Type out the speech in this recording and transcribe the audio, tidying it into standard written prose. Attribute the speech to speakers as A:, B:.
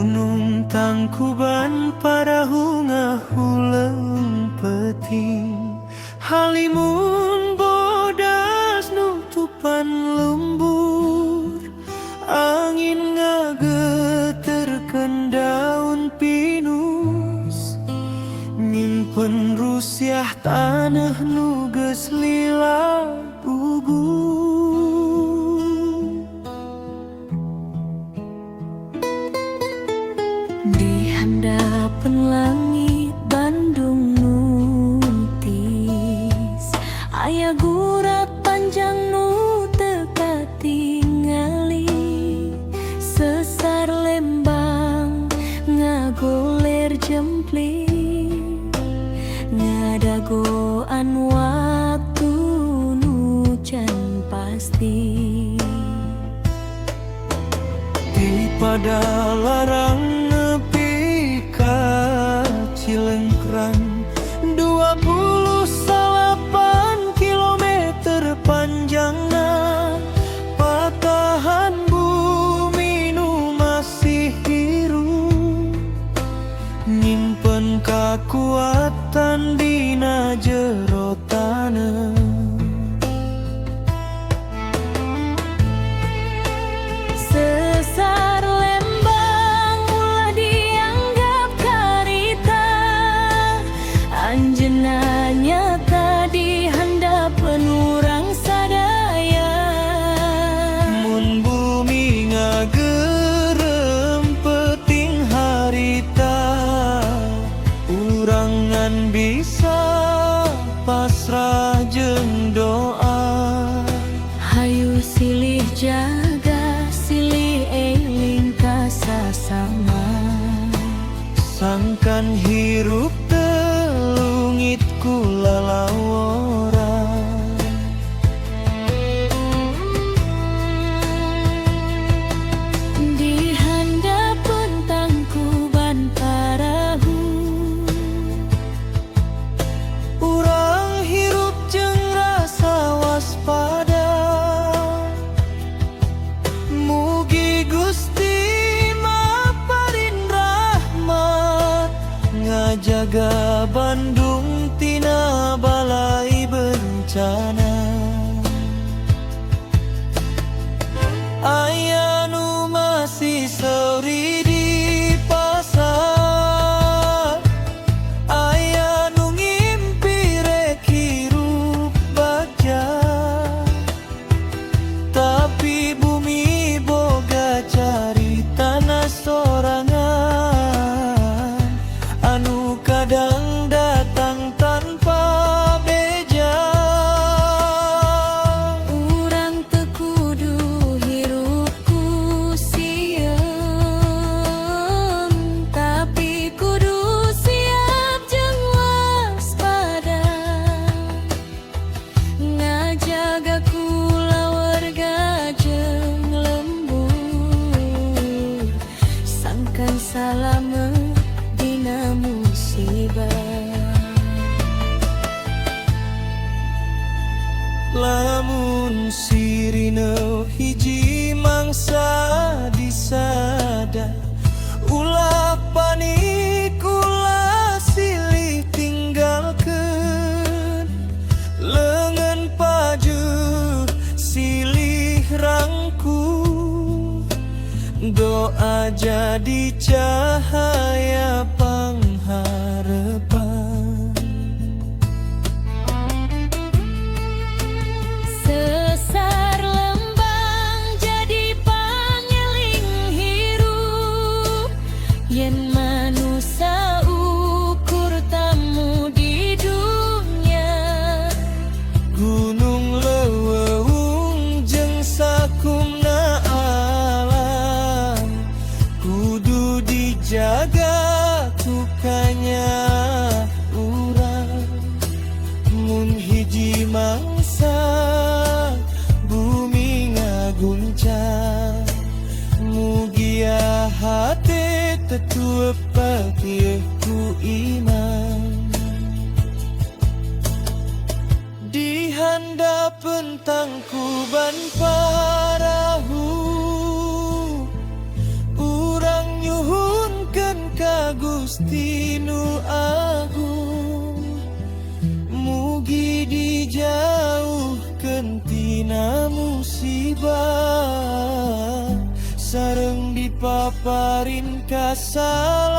A: gunung Tangkuban Parahu ngahuleng peting halimun bodas nutupan lembur angin ngageterkeun daun pinus nyimpen rusiah tanah nu geus lila gugur. Di handapan langit Bandung nutis aya gurat panjang nu teu katingali sesar Lembang ngagoler jempling ngadagoan waktu nu can pasti di pada larang Cilengkran 28 kilometer panjangna patahan bumi nu masih hirup nyimpen kakuatan dina jero taneuh. Sesar Lembang ulah dianggap karita anjeunna nyata di handapan urang sadaya mun bumi ngageurem peting harita urangan bisa pasrah jeung doa hayu silih jaga silih eling ka sasama sangkan hirup telungit ku lalawora di handapan Tangkuban Parahu urang hirup jeung rasa waspada mugi Gusti maparin rahmat ngajaga Bandung tina balai bencana aya nu masih seuri di pasar aya nu ngimpi rek hirup bagja tapi bumi boga cari tanah sorangan anu kadang datang tanpa beja urang teu kudu hirup ku sieum tapi kudu siap jeung waspada ngajaga kulawarga jeung lembur sangkan salamet dina musibah lamun sirina hiji mangsa disada ulah panik ulah silih tinggalkeun leungeun pajur silih rangkul doa jadi cahaya pengharapan. Sesar Lembang jadi pangeling hirup yen manusia ukur tamu di dunia gunung leuweung jeung sakumna alam kudu dijaga tukanya urang mun hiji mangsa bumi ngaguncang mugia hate tetuep patieh ku iman di handapeun Tangkuban Parahu urang nyuhun Gusti Nu Agung, mugi dijauhkeun tina musibah, sareng dipaparin kasalamet